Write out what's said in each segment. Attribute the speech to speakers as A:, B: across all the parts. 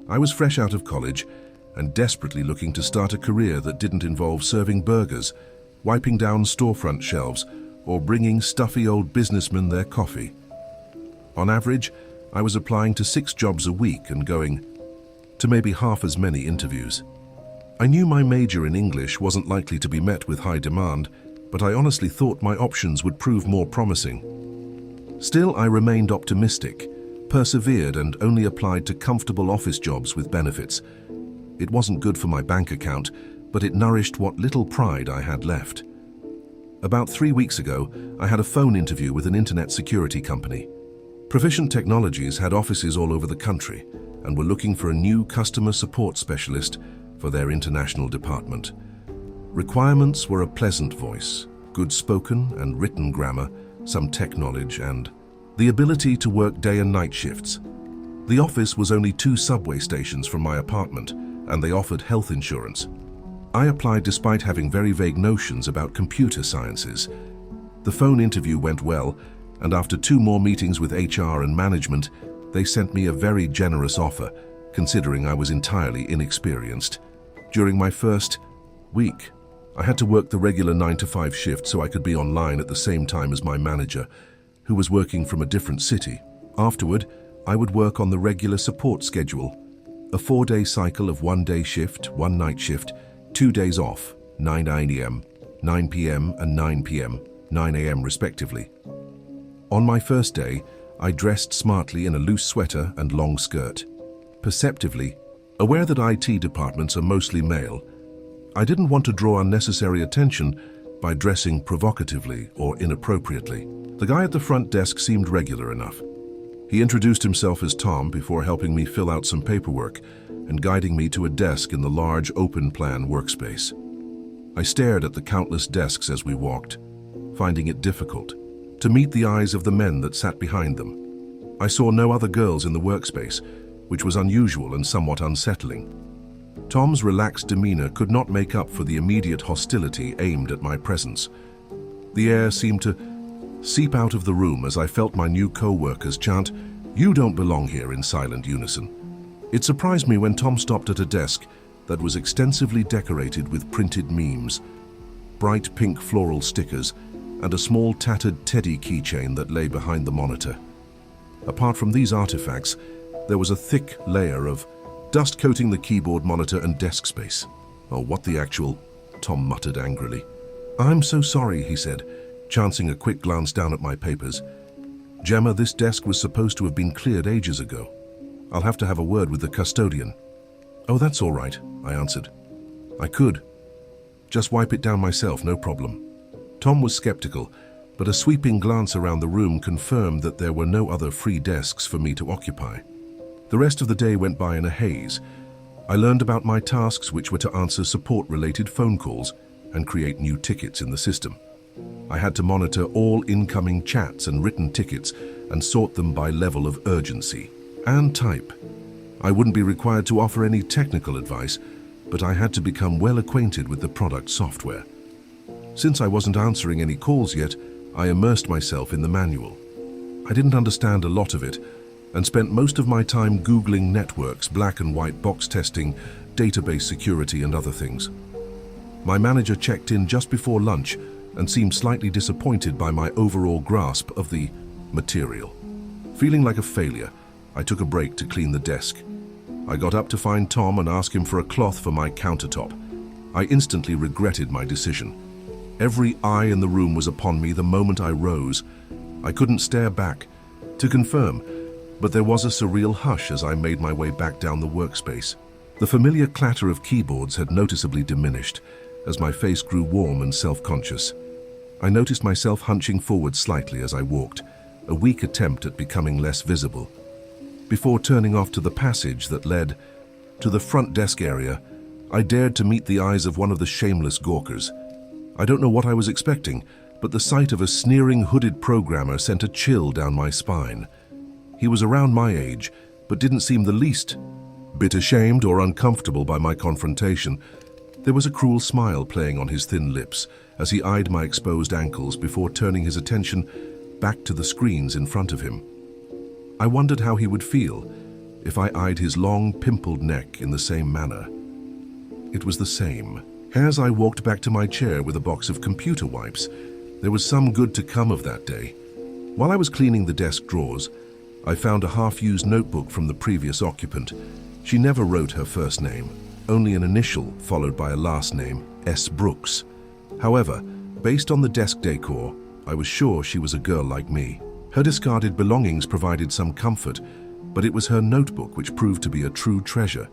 A: I was fresh out of college and desperately looking to start a career that didn't involve serving burgers, wiping down storefront shelves, or bringing stuffy old businessmen their coffee. On average, I was applying to 6 jobs a week and going to maybe half as many interviews. I knew my major in English wasn't likely to be met with high demand, but I honestly thought my options would prove more promising. Still, I remained optimistic, persevered, and only applied to comfortable office jobs with benefits. It wasn't good for my bank account, but it nourished what little pride I had left. About 3 weeks ago, I had a phone interview with an internet security company. Proficient Technologies had offices all over the country and were looking for a new customer support specialist for their international department. Requirements were a pleasant voice, good spoken and written grammar, some tech knowledge, and the ability to work day and night shifts. The office was only 2 subway stations from my apartment, and they offered health insurance. I applied despite having very vague notions about computer sciences. The phone interview went well, and after 2 more meetings with HR and management, they sent me a very generous offer, considering I was entirely inexperienced. During my first week, I had to work the regular 9-to-5 shift so I could be online at the same time as my manager, who was working from a different city. Afterward, I would work on the regular support schedule, a 4-day cycle of 1-day shift, 1 night shift, 2 days off, 9 a.m., 9 p.m. and 9 p.m., 9 a.m. respectively. On my first day, I dressed smartly in a loose sweater and long skirt. Perceptively, aware that IT departments are mostly male, I didn't want to draw unnecessary attention by dressing provocatively or inappropriately. The guy at the front desk seemed regular enough. He introduced himself as Tom before helping me fill out some paperwork and guiding me to a desk in the large open-plan workspace. I stared at the countless desks as we walked, finding it difficult to meet the eyes of the men that sat behind them. I saw no other girls in the workspace, which was unusual and somewhat unsettling. Tom's relaxed demeanor could not make up for the immediate hostility aimed at my presence. The air seemed to seep out of the room as I felt my new co-workers chant, "You don't belong here," in silent unison. It surprised me when Tom stopped at a desk that was extensively decorated with printed memes, bright pink floral stickers, and a small tattered teddy keychain that lay behind the monitor. Apart from these artifacts, there was a thick layer of dust coating the keyboard, monitor, and desk space. "Oh, what the actual," Tom muttered angrily. "I'm so sorry," he said, chancing a quick glance down at my papers. "Gemma, this desk was supposed to have been cleared ages ago. I'll have to have a word with the custodian." "Oh, that's all right," I answered. "I could just wipe it down myself, no problem." Tom was skeptical, but a sweeping glance around the room confirmed that there were no other free desks for me to occupy. The rest of the day went by in a haze. I learned about my tasks, which were to answer support-related phone calls and create new tickets in the system. I had to monitor all incoming chats and written tickets and sort them by level of urgency and type. I wouldn't be required to offer any technical advice, but I had to become well acquainted with the product software. Since I wasn't answering any calls yet, I immersed myself in the manual. I didn't understand a lot of it and spent most of my time Googling networks, black and white box testing, database security, and other things. My manager checked in just before lunch and seemed slightly disappointed by my overall grasp of the material. Feeling like a failure, I took a break to clean the desk. I got up to find Tom and ask him for a cloth for my countertop. I instantly regretted my decision. Every eye in the room was upon me the moment I rose. I couldn't stare back to confirm, but there was a surreal hush as I made my way back down the workspace. The familiar clatter of keyboards had noticeably diminished as my face grew warm and self-conscious. I noticed myself hunching forward slightly as I walked, a weak attempt at becoming less visible. Before turning off to the passage that led to the front desk area, I dared to meet the eyes of one of the shameless gawkers. I don't know what I was expecting, but the sight of a sneering hooded programmer sent a chill down my spine. He was around my age, but didn't seem the least bit ashamed or uncomfortable by my confrontation. There was a cruel smile playing on his thin lips as he eyed my exposed ankles before turning his attention back to the screens in front of him. I wondered how he would feel if I eyed his long, pimpled neck in the same manner. It was the same. As I walked back to my chair with a box of computer wipes, there was some good to come of that day. While I was cleaning the desk drawers, I found a half-used notebook from the previous occupant. She never wrote her first name, only an initial followed by a last name, S. Brooks. However, based on the desk decor, I was sure she was a girl like me. Her discarded belongings provided some comfort, but it was her notebook which proved to be a true treasure.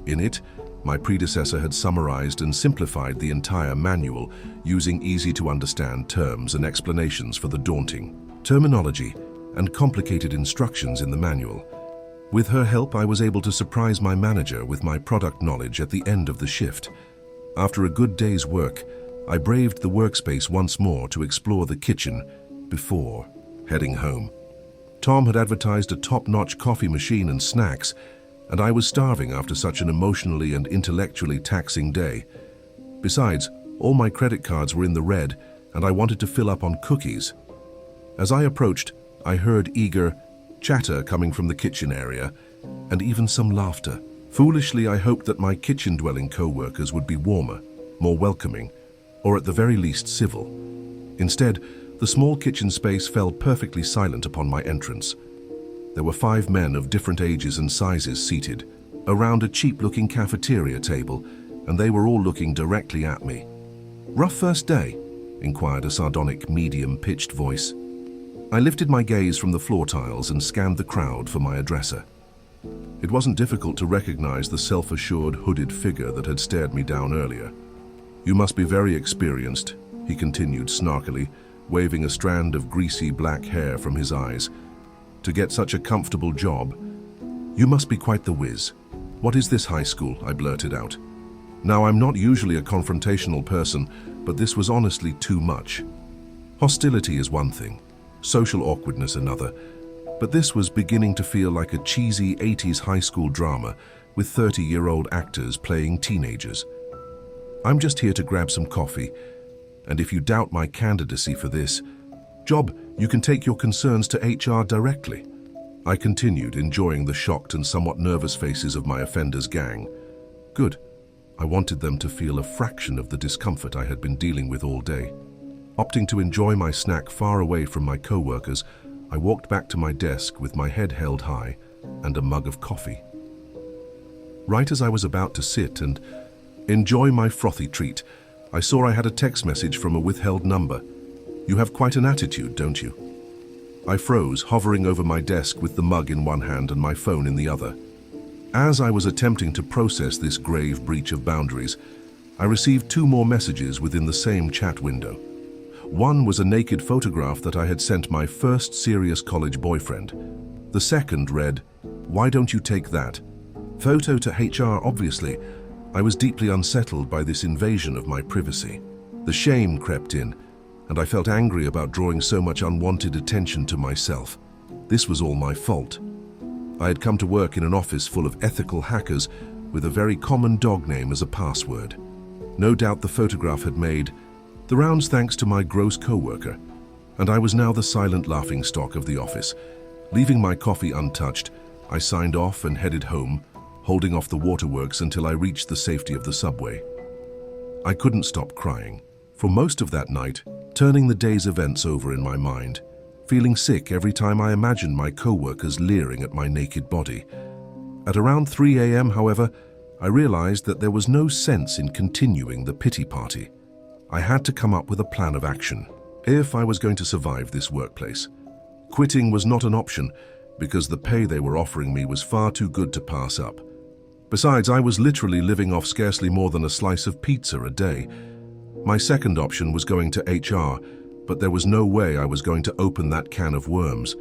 A: In it, my predecessor had summarized and simplified the entire manual using easy-to-understand terms and explanations for the daunting terminology and complicated instructions in the manual. With her help, I was able to surprise my manager with my product knowledge at the end of the shift. After a good day's work, I braved the workspace once more to explore the kitchen before heading home. Tom had advertised a top-notch coffee machine and snacks, and I was starving after such an emotionally and intellectually taxing day. Besides, all my credit cards were in the red, and I wanted to fill up on cookies. As I approached, I heard eager chatter coming from the kitchen area, and even some laughter. Foolishly, I hoped that my kitchen-dwelling co-workers would be warmer, more welcoming, or at the very least civil. Instead, the small kitchen space fell perfectly silent upon my entrance. There were 5 men of different ages and sizes seated around a cheap-looking cafeteria table, and they were all looking directly at me. "Rough first day?" inquired a sardonic, medium-pitched voice. I lifted my gaze from the floor tiles and scanned the crowd for my addresser. It wasn't difficult to recognize the self-assured, hooded figure that had stared me down earlier. "You must be very experienced," he continued snarkily, waving a strand of greasy black hair from his eyes. "To get such a comfortable job, you must be quite the whiz. What is this high school?" I blurted out. Now, I'm not usually a confrontational person, but this was honestly too much. Hostility is one thing, social awkwardness another, but this was beginning to feel like a cheesy 80s high school drama with 30-year-old actors playing teenagers. "I'm just here to grab some coffee, and if you doubt my candidacy for this job, you can take your concerns to HR directly," I continued, enjoying the shocked and somewhat nervous faces of my offenders' gang. Good. I wanted them to feel a fraction of the discomfort I had been dealing with all day. Opting to enjoy my snack far away from my co-workers, I walked back to my desk with my head held high and a mug of coffee. Right as I was about to sit and enjoy my frothy treat, I saw I had a text message from a withheld number. "You have quite an attitude, don't you?" I froze, hovering over my desk with the mug in one hand and my phone in the other. As I was attempting to process this grave breach of boundaries, I received 2 more messages within the same chat window. One was a naked photograph that I had sent my first serious college boyfriend. The second read, "Why don't you take that?" Photo to HR, obviously. I was deeply unsettled by this invasion of my privacy. The shame crept in, and I felt angry about drawing so much unwanted attention to myself. This was all my fault. I had come to work in an office full of ethical hackers with a very common dog name as a password. No doubt the photograph had made the rounds thanks to my gross co-worker, and I was now the silent laughingstock of the office. Leaving my coffee untouched, I signed off and headed home, holding off the waterworks until I reached the safety of the subway. I couldn't stop crying for most of that night, turning the day's events over in my mind, feeling sick every time I imagined my co-workers leering at my naked body. At around 3 a.m., however, I realized that there was no sense in continuing the pity party. I had to come up with a plan of action if I was going to survive this workplace. Quitting was not an option because the pay they were offering me was far too good to pass up. Besides, I was literally living off scarcely more than a slice of pizza a day. My second option was going to HR, but there was no way I was going to open that can of worms.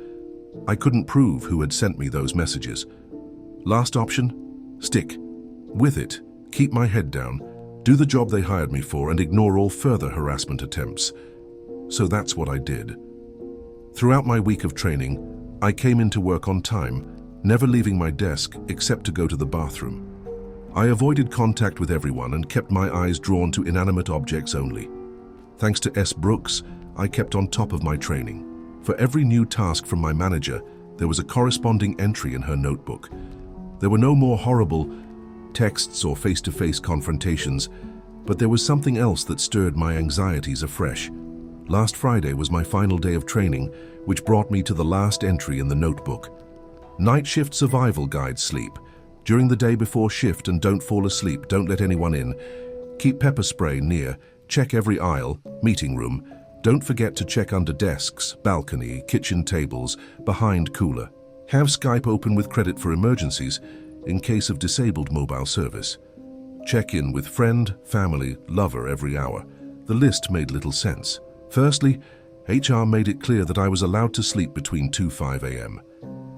A: I couldn't prove who had sent me those messages. Last option? Stick with it, keep my head down, do the job they hired me for, and ignore all further harassment attempts. So that's what I did. Throughout my week of training, I came into work on time, never leaving my desk except to go to the bathroom. I avoided contact with everyone and kept my eyes drawn to inanimate objects only. Thanks to S. Brooks, I kept on top of my training. For every new task from my manager, there was a corresponding entry in her notebook. There were no more horrible texts or face-to-face confrontations, but there was something else that stirred my anxieties afresh. Last Friday was my final day of training, which brought me to the last entry in the notebook. Night shift survival guide: sleep. During the day before shift and don't fall asleep, don't let anyone in. Keep pepper spray near, check every aisle, meeting room. Don't forget to check under desks, balcony, kitchen tables, behind cooler. Have Skype open with credit for emergencies in case of disabled mobile service. Check in with friend, family, lover every hour. The list made little sense. Firstly, HR made it clear that I was allowed to sleep between 2-5 a.m.,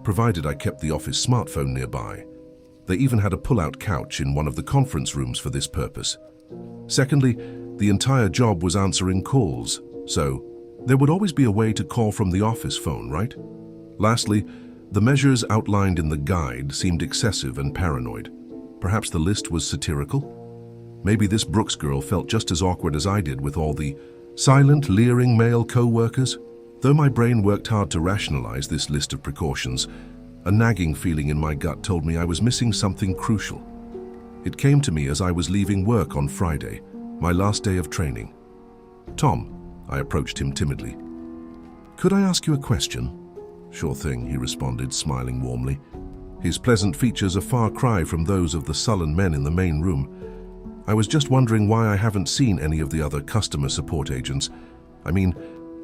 A: provided I kept the office smartphone nearby. They even had a pull-out couch in one of the conference rooms for this purpose. Secondly, the entire job was answering calls, so there would always be a way to call from the office phone, right? Lastly, the measures outlined in the guide seemed excessive and paranoid. Perhaps the list was satirical? Maybe this Brooks girl felt just as awkward as I did with all the silent, leering male co-workers. Though my brain worked hard to rationalize this list of precautions, a nagging feeling in my gut told me I was missing something crucial. It came to me as I was leaving work on Friday, my last day of training. "Tom," I approached him timidly. "Could I ask you a question?" "Sure thing," he responded, smiling warmly. His pleasant features a far cry from those of the sullen men in the main room. "I was just wondering why I haven't seen any of the other customer support agents. I mean,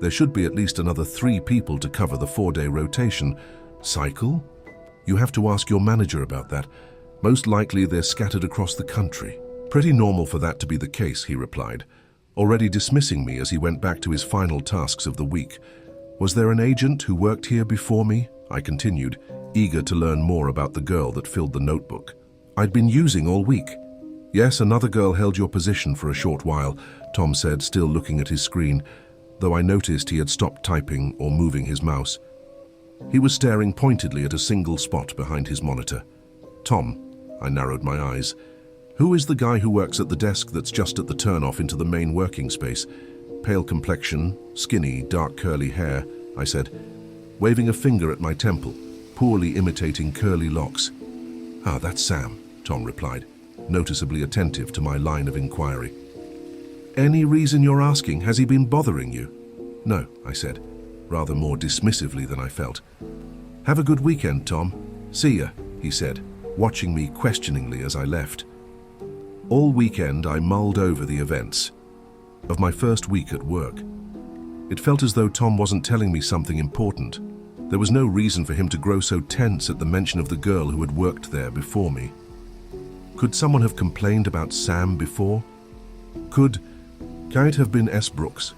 A: there should be at least another 3 people to cover the 4-day rotation. Cycle? You have to ask your manager about that. Most likely they're scattered across the country." "Pretty normal for that to be the case," he replied, already dismissing me as he went back to his final tasks of the week. "Was there an agent who worked here before me?" I continued, eager to learn more about the girl that filled the notebook I'd been using all week. "Yes, another girl held your position for a short while," Tom said, still looking at his screen, though I noticed he had stopped typing or moving his mouse. He was staring pointedly at a single spot behind his monitor. "Tom," I narrowed my eyes, "who is the guy who works at the desk that's just at the turn-off into the main working space? Pale complexion, skinny, dark curly hair," I said, waving a finger at my temple, poorly imitating curly locks. "Ah, that's Sam," Tom replied, noticeably attentive to my line of inquiry. "Any reason you're asking? Has he been bothering you?" "No," I said, rather more dismissively than I felt. "Have a good weekend, Tom. See ya," he said, watching me questioningly as I left. All weekend I mulled over the events of my first week at work. It felt as though Tom wasn't telling me something important. There was no reason for him to grow so tense at the mention of the girl who had worked there before me. Could someone have complained about Sam before? Could it have been S. Brooks?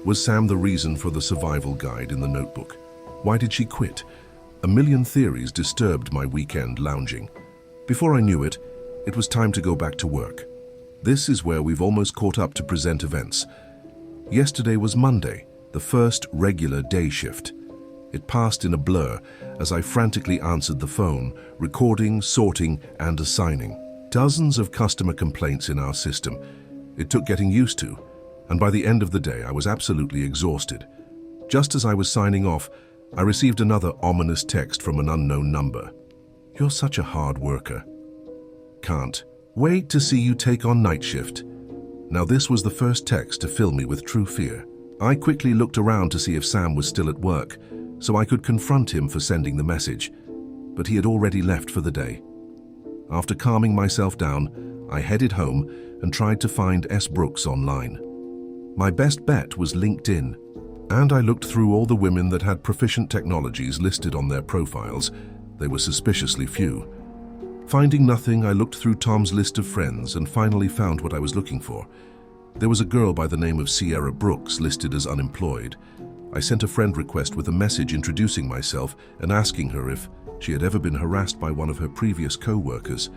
A: Was Sam the reason for the survival guide in the notebook? Why did she quit? A million theories disturbed my weekend lounging. Before I knew it, it was time to go back to work. This is where we've almost caught up to present events. Yesterday was Monday, the first regular day shift. It passed in a blur as I frantically answered the phone, recording, sorting, and assigning. Dozens of customer complaints in our system. It took getting used to, and by the end of the day I was absolutely exhausted. Just as I was signing off, I received another ominous text from an unknown number. "You're such a hard worker. Can't wait to see you take on night shift." Now this was the first text to fill me with true fear. I quickly looked around to see if Sam was still at work, so I could confront him for sending the message, but he had already left for the day. After calming myself down, I headed home and tried to find S. Brooks online. My best bet was LinkedIn, and I looked through all the women that had proficient technologies listed on their profiles. They were suspiciously few. Finding nothing, I looked through Tom's list of friends and finally found what I was looking for. There was a girl by the name of Sierra Brooks listed as unemployed. I sent a friend request with a message introducing myself and asking her if she had ever been harassed by one of her previous co-workers.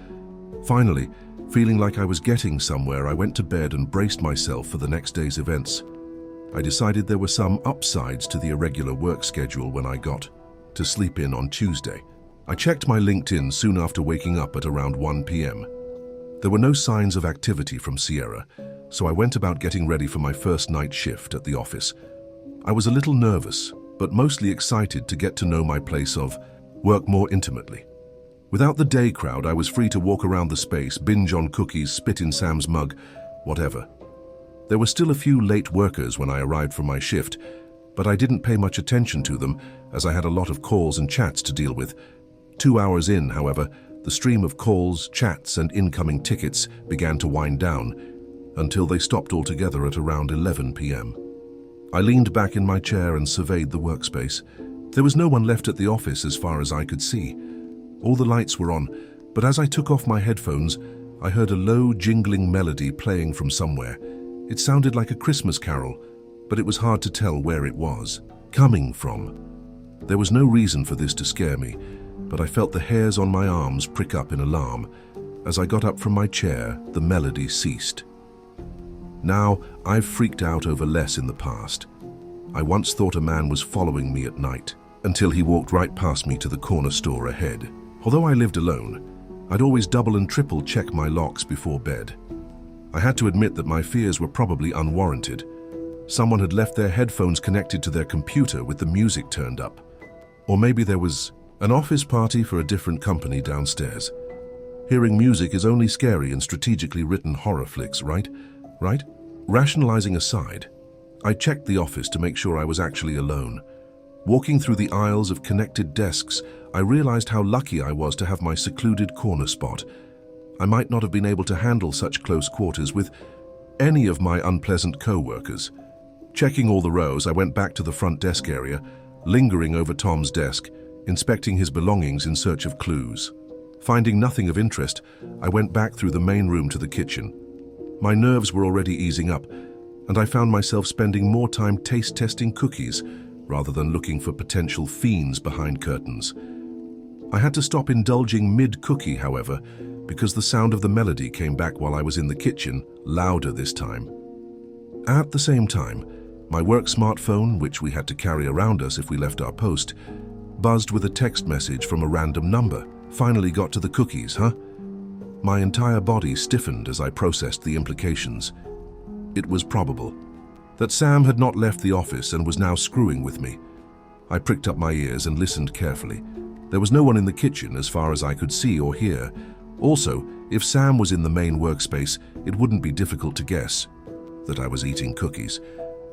A: Finally, feeling like I was getting somewhere, I went to bed and braced myself for the next day's events. I decided there were some upsides to the irregular work schedule when I got to sleep in on Tuesday. I checked my LinkedIn soon after waking up at around 1 p.m. There were no signs of activity from Sierra, so I went about getting ready for my first night shift at the office. I was a little nervous, but mostly excited to get to know my place of work more intimately. Without the day crowd, I was free to walk around the space, binge on cookies, spit in Sam's mug, whatever. There were still a few late workers when I arrived for my shift, but I didn't pay much attention to them as I had a lot of calls and chats to deal with. 2 hours in, however, the stream of calls, chats, and incoming tickets began to wind down until they stopped altogether at around 11 p.m. I leaned back in my chair and surveyed the workspace. There was no one left at the office as far as I could see. All the lights were on, but as I took off my headphones, I heard a low, jingling melody playing from somewhere. It sounded like a Christmas carol, but it was hard to tell where it was coming from. There was no reason for this to scare me, but I felt the hairs on my arms prick up in alarm. As I got up from my chair, the melody ceased. Now, I've freaked out over less in the past. I once thought a man was following me at night, until he walked right past me to the corner store ahead. Although I lived alone, I'd always double and triple check my locks before bed. I had to admit that my fears were probably unwarranted. Someone had left their headphones connected to their computer with the music turned up. Or maybe there was an office party for a different company downstairs. Hearing music is only scary in strategically written horror flicks, right? Rationalizing aside, I checked the office to make sure I was actually alone. Walking through the aisles of connected desks, I realized how lucky I was to have my secluded corner spot. I might not have been able to handle such close quarters with any of my unpleasant co-workers. Checking all the rows, I went back to the front desk area, lingering over Tom's desk, inspecting his belongings in search of clues. Finding nothing of interest, I went back through the main room to the kitchen. My nerves were already easing up, and I found myself spending more time taste-testing cookies rather than looking for potential fiends behind curtains. I had to stop indulging mid-cookie, however, because the sound of the melody came back while I was in the kitchen, louder this time. At the same time, my work smartphone, which we had to carry around us if we left our post, buzzed with a text message from a random number. Finally got to the cookies, huh? My entire body stiffened as I processed the implications. It was probable that Sam had not left the office and was now screwing with me. I pricked up my ears and listened carefully. There was no one in the kitchen as far as I could see or hear. Also, if Sam was in the main workspace, it wouldn't be difficult to guess that I was eating cookies.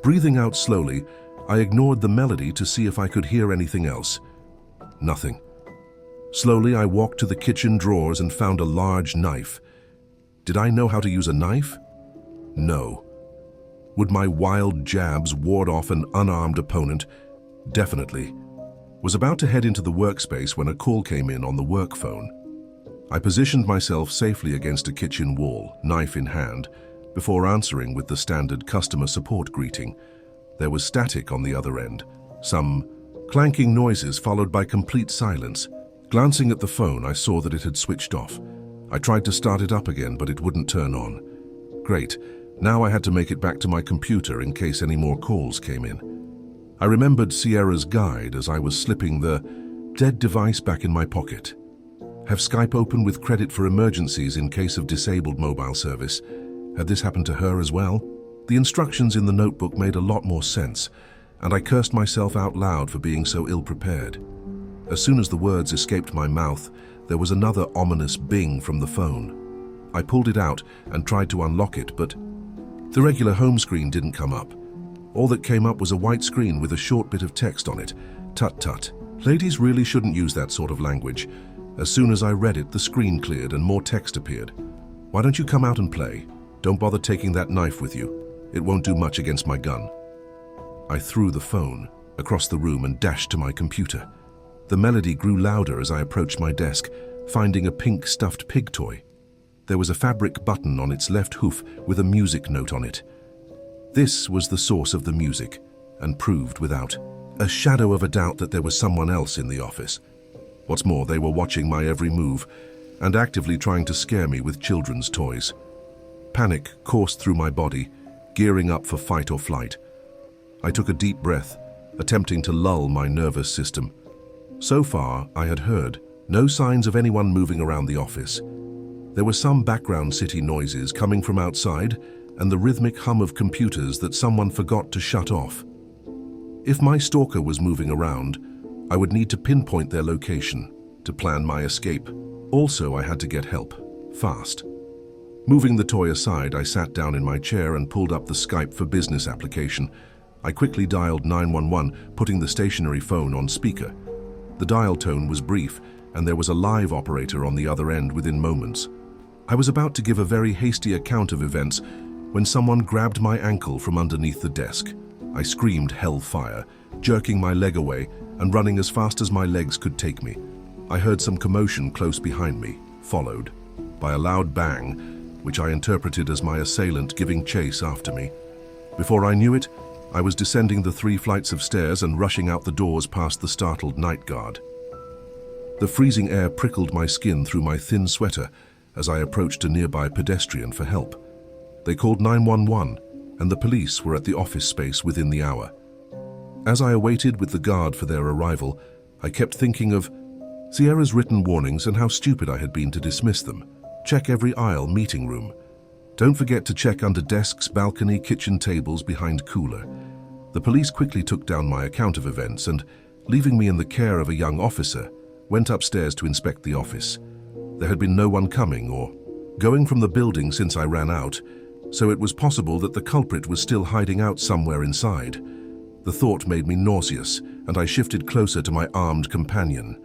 A: Breathing out slowly, I ignored the melody to see if I could hear anything else. Nothing. Slowly, I walked to the kitchen drawers and found a large knife. Did I know how to use a knife? No. Would my wild jabs ward off an unarmed opponent? Definitely. Was about to head into the workspace when a call came in on the work phone. I positioned myself safely against a kitchen wall, knife in hand, before answering with the standard customer support greeting. There was static on the other end, some clanking noises followed by complete silence. Glancing at the phone, I saw that it had switched off. I tried to start it up again, but it wouldn't turn on. Great. Now I had to make it back to my computer in case any more calls came in. I remembered Sierra's guide as I was slipping the dead device back in my pocket. Have Skype open with credit for emergencies in case of disabled mobile service. Had this happened to her as well? The instructions in the notebook made a lot more sense, and I cursed myself out loud for being so ill-prepared. As soon as the words escaped my mouth, there was another ominous bing from the phone. I pulled it out and tried to unlock it, but the regular home screen didn't come up. All that came up was a white screen with a short bit of text on it. Tut tut. Ladies really shouldn't use that sort of language. As soon as I read it, the screen cleared and more text appeared. Why don't you come out and play? Don't bother taking that knife with you. It won't do much against my gun. I threw the phone across the room and dashed to my computer. The melody grew louder as I approached my desk, finding a pink stuffed pig toy. There was a fabric button on its left hoof with a music note on it. This was the source of the music, and proved without a shadow of a doubt that there was someone else in the office. What's more, they were watching my every move and actively trying to scare me with children's toys. Panic coursed through my body, gearing up for fight or flight. I took a deep breath, attempting to lull my nervous system. So far, I had heard no signs of anyone moving around the office. There were some background city noises coming from outside and the rhythmic hum of computers that someone forgot to shut off. If my stalker was moving around, I would need to pinpoint their location to plan my escape. Also, I had to get help, fast. Moving the toy aside, I sat down in my chair and pulled up the Skype for Business application. I quickly dialed 911, putting the stationary phone on speaker. The dial tone was brief, and there was a live operator on the other end within moments. I was about to give a very hasty account of events when someone grabbed my ankle from underneath the desk. I screamed hellfire, jerking my leg away and running as fast as my legs could take me. I heard some commotion close behind me, followed by a loud bang, which I interpreted as my assailant giving chase after me. Before I knew it, I was descending the 3 flights of stairs and rushing out the doors past the startled night guard. The freezing air prickled my skin through my thin sweater as I approached a nearby pedestrian for help. They called 911, and the police were at the office space within the hour. As I awaited with the guard for their arrival, I kept thinking of Sierra's written warnings and how stupid I had been to dismiss them. Check every aisle, meeting room. Don't forget to check under desks, balcony, kitchen tables, behind cooler. The police quickly took down my account of events and, leaving me in the care of a young officer, went upstairs to inspect the office. There had been no one coming or going from the building since I ran out, so it was possible that the culprit was still hiding out somewhere inside. The thought made me nauseous, and I shifted closer to my armed companion.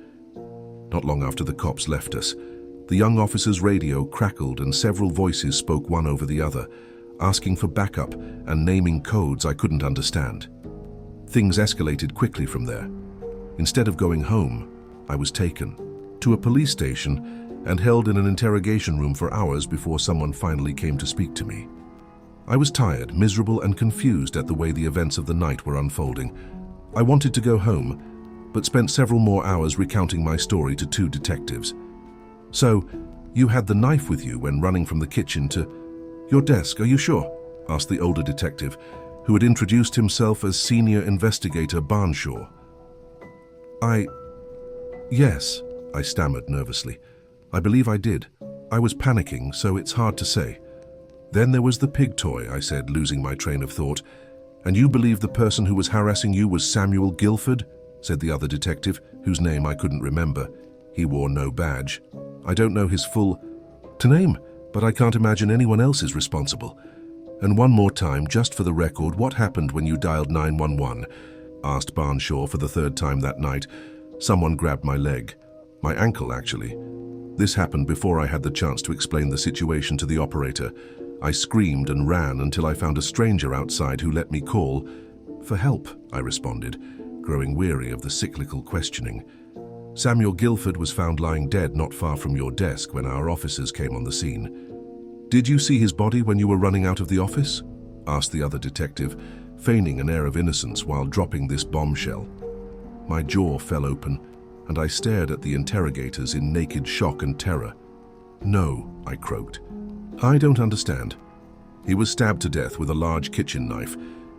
A: Not long after the cops left us, the young officer's radio crackled and several voices spoke one over the other, asking for backup and naming codes I couldn't understand. Things escalated quickly from there. Instead of going home, I was taken to a police station and held in an interrogation room for hours before someone finally came to speak to me. I was tired, miserable, and confused at the way the events of the night were unfolding. I wanted to go home, but spent several more hours recounting my story to 2 detectives. "So, you had the knife with you when running from the kitchen to your desk, are you sure?" asked the older detective, who had introduced himself as Senior Investigator Barnshaw. Yes, I stammered nervously. I believe I did. I was panicking, so it's hard to say. Then there was the pig toy, I said, losing my train of thought. "And you believe the person who was harassing you was Samuel Guilford?" said the other detective, whose name I couldn't remember. He wore no badge. "I don't know his full name, but I can't imagine anyone else is responsible." "And one more time, just for the record, what happened when you dialed 911? asked Barnshaw for the 3rd time that night. "Someone grabbed my leg. My ankle, actually. This happened before I had the chance to explain the situation to the operator. I screamed and ran until I found a stranger outside who let me call for help," I responded, growing weary of the cyclical questioning. "Samuel Guilford was found lying dead not far from your desk when our officers came on the scene. Did you see his body when you were running out of the office?" asked the other detective, feigning an air of innocence while dropping this bombshell. My jaw fell open, and I stared at the interrogators in naked shock and terror. "No," I croaked. "I don't understand." "He was stabbed to death with a large kitchen knife.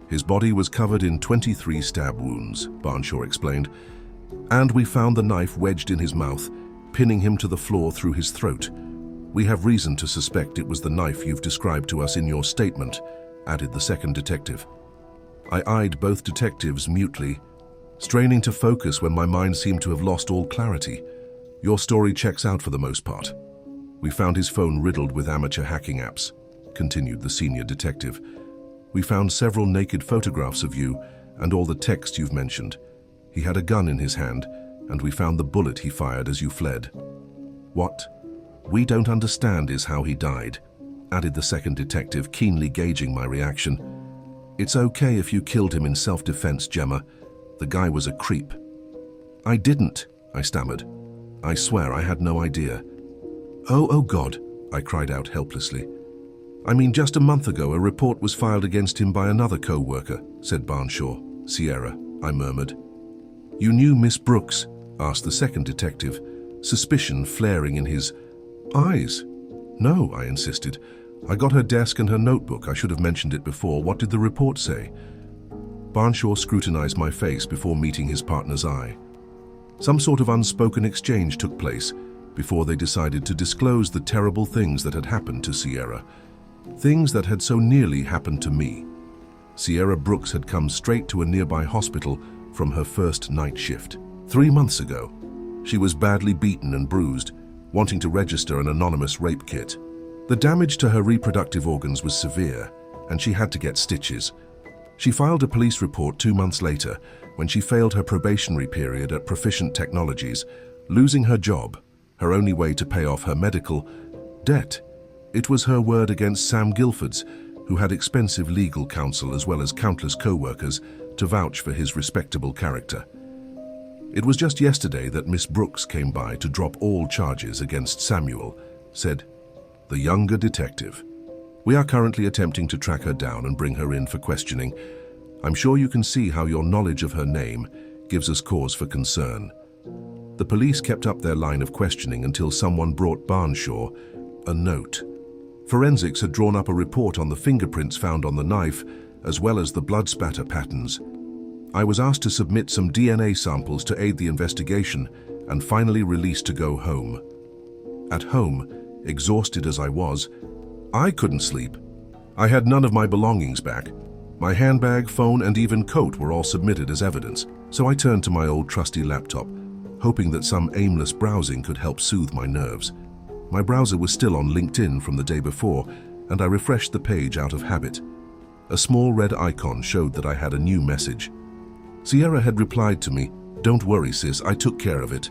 A: His body was covered in 23 stab wounds," Barnshaw explained. "And we found the knife wedged in his mouth, pinning him to the floor through his throat. We have reason to suspect it was the knife you've described to us in your statement," added the second detective. I eyed both detectives mutely, straining to focus when my mind seemed to have lost all clarity. "Your story checks out for the most part. We found his phone riddled with amateur hacking apps," continued the senior detective. "We found several naked photographs of you and all the text you've mentioned. He had a gun in his hand, and we found the bullet he fired as you fled." "What we don't understand is how he died," added the second detective, keenly gauging my reaction. "It's okay if you killed him in self-defense, Gemma. The guy was a creep." "I didn't," I stammered. "I swear I had no idea." Oh God," I cried out helplessly. "I mean, just a month ago a report was filed against him by another co-worker," said Barnshaw. "Sierra," I murmured. "You knew Miss Brooks?" asked the second detective, suspicion flaring in his eyes. "No," I insisted. "I got her desk and her notebook. I should have mentioned it before. What did the report say?" Barnshaw scrutinized my face before meeting his partner's eye. Some sort of unspoken exchange took place before they decided to disclose the terrible things that had happened to Sierra. Things that had so nearly happened to me. Sierra Brooks had come straight to a nearby hospital from her first night shift. 3 months ago, she was badly beaten and bruised wanting to register an anonymous rape kit. The damage to her reproductive organs was severe, and she had to get stitches. She filed a police report 2 months later when she failed her probationary period at Proficient Technologies, losing her job, her only way to pay off her medical debt. It was her word against Sam Guilford's, who had expensive legal counsel as well as countless co-workers to vouch for his respectable character. It was just yesterday that Miss Brooks came by to drop all charges against Samuel, said the younger detective. We are currently attempting to track her down and bring her in for questioning. I'm sure you can see how your knowledge of her name gives us cause for concern. The police kept up their line of questioning until someone brought Barnshaw a note. Forensics had drawn up a report on the fingerprints found on the knife, as well as the blood spatter patterns. I was asked to submit some DNA samples to aid the investigation and finally released to go home. At home, exhausted as I was, I couldn't sleep. I had none of my belongings back. My handbag, phone, and even coat were all submitted as evidence, so I turned to my old trusty laptop, hoping that some aimless browsing could help soothe my nerves. My browser was still on LinkedIn from the day before, and I refreshed the page out of habit. A small red icon showed that I had a new message. Sierra had replied to me, "Don't worry, sis, I took care of it.